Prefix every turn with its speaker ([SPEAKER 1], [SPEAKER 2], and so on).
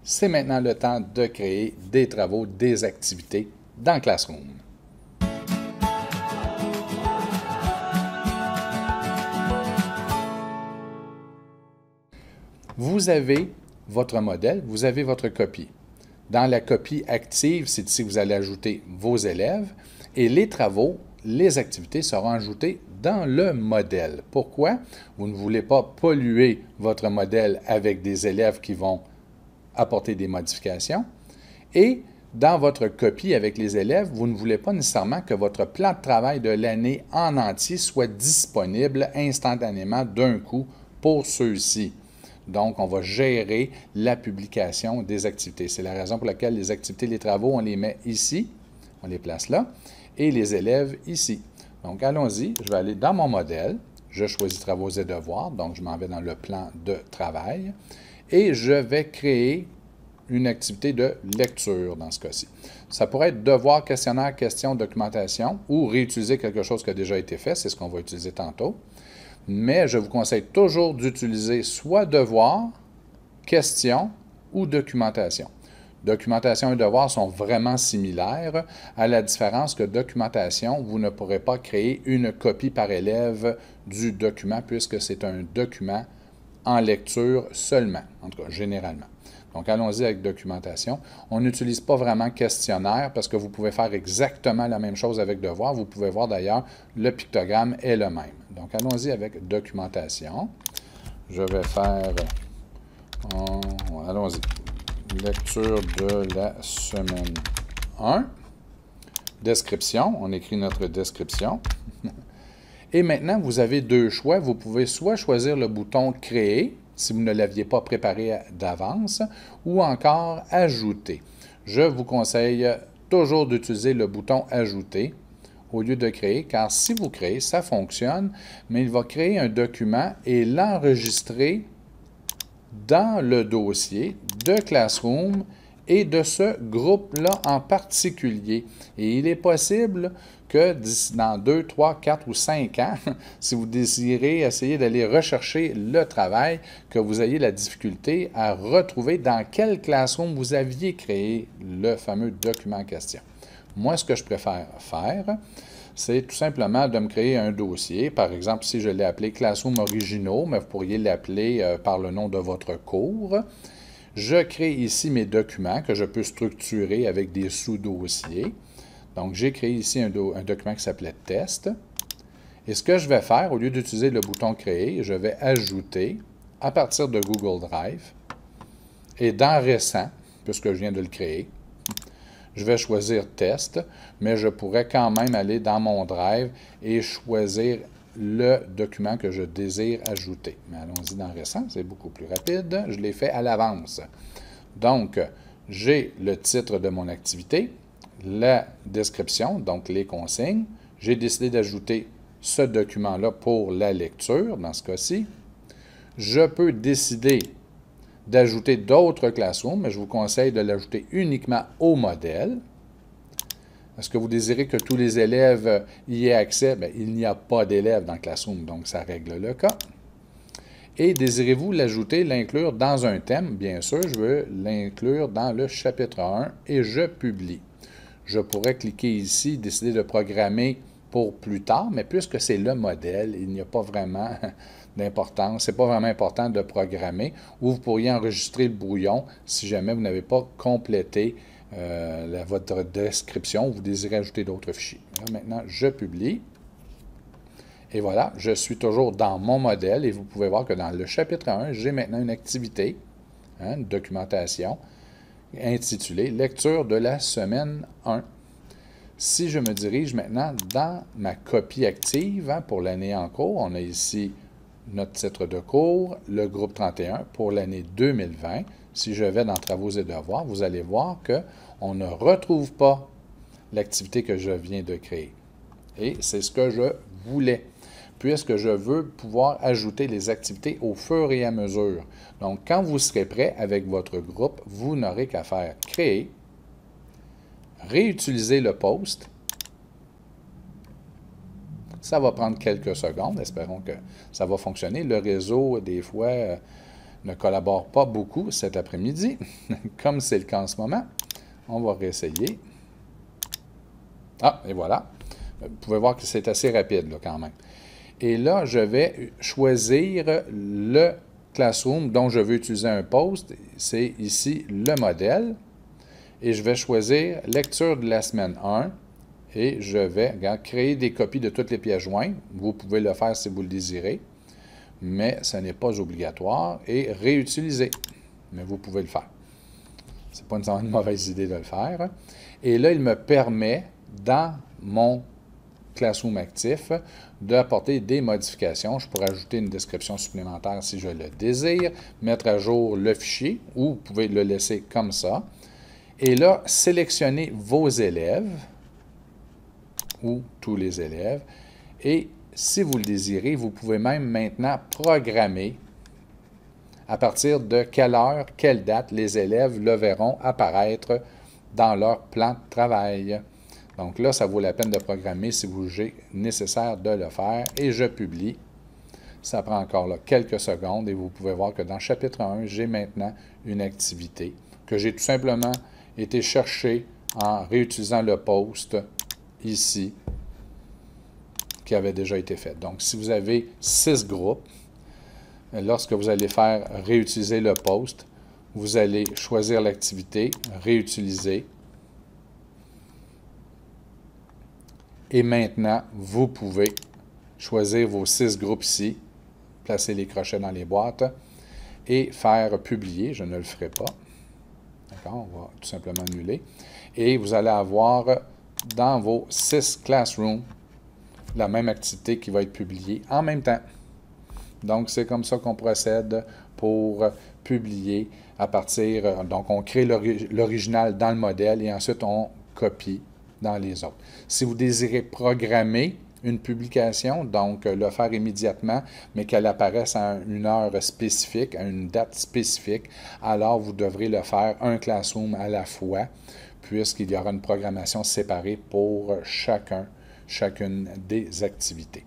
[SPEAKER 1] c'est maintenant le temps de créer des travaux, des activités dans Classroom. Vous avez votre modèle, vous avez votre copie. Dans la copie active, c'est ici que vous allez ajouter vos élèves et les travaux, les activités seront ajoutées dans le modèle. Pourquoi? Vous ne voulez pas polluer votre modèle avec des élèves qui vont apporter des modifications. Et dans votre copie avec les élèves, vous ne voulez pas nécessairement que votre plan de travail de l'année en entier soit disponible instantanément d'un coup pour ceux-ci. Donc, on va gérer la publication des activités. C'est la raison pour laquelle les activités, les travaux, on les met ici, on les place là, et les élèves ici. Donc, allons-y. Je vais aller dans mon modèle. Je choisis travaux et devoirs, donc je m'en vais dans le plan de travail. Et je vais créer une activité de lecture dans ce cas-ci. Ça pourrait être devoir, questionnaire, question, documentation ou réutiliser quelque chose qui a déjà été fait. C'est ce qu'on va utiliser tantôt. Mais je vous conseille toujours d'utiliser soit devoir, question ou documentation. Documentation et devoir sont vraiment similaires, à la différence que documentation, vous ne pourrez pas créer une copie par élève du document puisque c'est un document en lecture seulement, en tout cas généralement. Donc, allons-y avec documentation. On n'utilise pas vraiment questionnaire parce que vous pouvez faire exactement la même chose avec devoir. Vous pouvez voir d'ailleurs, le pictogramme est le même. Donc, allons-y avec documentation. Je vais faire, allons-y, lecture de la semaine 1. Description, on écrit notre description. Et maintenant, vous avez deux choix. Vous pouvez soit choisir le bouton « Créer », si vous ne l'aviez pas préparé d'avance, ou encore « Ajouter ». Je vous conseille toujours d'utiliser le bouton « Ajouter » au lieu de « Créer », car si vous créez, ça fonctionne, mais il va créer un document et l'enregistrer dans le dossier de Classroom et de ce groupe-là en particulier. Et il est possible que dans 2, 3, 4 ou 5 ans, si vous désirez essayer d'aller rechercher le travail, que vous ayez la difficulté à retrouver dans quel Classroom vous aviez créé le fameux document en question. Moi, ce que je préfère faire, c'est tout simplement de me créer un dossier. Par exemple, si je l'ai appelé Classroom originaux, mais vous pourriez l'appeler par le nom de votre cours. Je crée ici mes documents que je peux structurer avec des sous-dossiers. Donc, j'ai créé ici un document qui s'appelait « Test ». Et ce que je vais faire, au lieu d'utiliser le bouton « Créer », je vais ajouter à partir de Google Drive et dans « Récent », puisque je viens de le créer, je vais choisir « Test », mais je pourrais quand même aller dans mon Drive et choisir le document que je désire ajouter. Mais allons-y dans « Récent », c'est beaucoup plus rapide. Je l'ai fait à l'avance. Donc, j'ai le titre de mon activité, la description, donc les consignes. J'ai décidé d'ajouter ce document-là pour la lecture, dans ce cas-ci. Je peux décider d'ajouter d'autres classrooms, mais je vous conseille de l'ajouter uniquement au modèle. Est-ce que vous désirez que tous les élèves y aient accès? Bien, il n'y a pas d'élèves dans Classroom, donc ça règle le cas. Et désirez-vous l'ajouter, l'inclure dans un thème? Bien sûr, je veux l'inclure dans le chapitre 1 et je publie. Je pourrais cliquer ici, décider de programmer pour plus tard, mais puisque c'est le modèle, il n'y a pas vraiment d'importance. Ce n'est pas vraiment important de programmer, ou vous pourriez enregistrer le brouillon si jamais vous n'avez pas complété votre description, ou vous désirez ajouter d'autres fichiers. Là, maintenant, je publie. Et voilà, je suis toujours dans mon modèle et vous pouvez voir que dans le chapitre 1, j'ai maintenant une activité, une documentation, intitulée « Lecture de la semaine 1 ». Si je me dirige maintenant dans ma copie active pour l'année en cours, on a ici notre titre de cours, le groupe 31 pour l'année 2020. Si je vais dans Travaux et devoirs, vous allez voir qu'on ne retrouve pas l'activité que je viens de créer. Et c'est ce que je voulais, puisque je veux pouvoir ajouter les activités au fur et à mesure. Donc, quand vous serez prêt avec votre groupe, vous n'aurez qu'à faire « Créer », réutiliser le post. Ça va prendre quelques secondes. Espérons que ça va fonctionner. Le réseau, des fois, ne collabore pas beaucoup cet après-midi, comme c'est le cas en ce moment. On va réessayer. Ah, et voilà. Vous pouvez voir que c'est assez rapide là, quand même. Et là, je vais choisir le Classroom dont je veux utiliser un post. C'est ici le modèle. Et je vais choisir lecture de la semaine 1. Et je vais créer des copies de toutes les pièces jointes. Vous pouvez le faire si vous le désirez, mais ce n'est pas obligatoire. Et réutiliser. Mais vous pouvez le faire. Ce n'est pas une mauvaise idée de le faire. Et là, il me permet, dans mon Classroom actif, d'apporter des modifications. Je pourrais ajouter une description supplémentaire si je le désire, mettre à jour le fichier, ou vous pouvez le laisser comme ça. Et là, sélectionnez vos élèves, ou tous les élèves, et si vous le désirez, vous pouvez même maintenant programmer à partir de quelle heure, quelle date les élèves le verront apparaître dans leur plan de travail. Donc là, ça vaut la peine de programmer si vous jugez nécessaire de le faire. Et je publie. Ça prend encore là, quelques secondes et vous pouvez voir que dans le chapitre 1, j'ai maintenant une activité que j'ai tout simplement été chercher en réutilisant le post ici qui avait déjà été fait. Donc, si vous avez 6 groupes, lorsque vous allez faire réutiliser le post, vous allez choisir l'activité, réutiliser. Et maintenant, vous pouvez choisir vos 6 groupes ici, placer les crochets dans les boîtes et faire publier. Je ne le ferai pas. D'accord? On va tout simplement annuler. Et vous allez avoir dans vos 6 classrooms la même activité qui va être publiée en même temps. Donc, c'est comme ça qu'on procède pour publier à partir... Donc, on crée l'original dans le modèle et ensuite, on copie dans les autres. Si vous désirez programmer une publication, donc le faire immédiatement, mais qu'elle apparaisse à une heure spécifique, à une date spécifique, alors vous devrez le faire un Classroom à la fois, puisqu'il y aura une programmation séparée pour chacune des activités.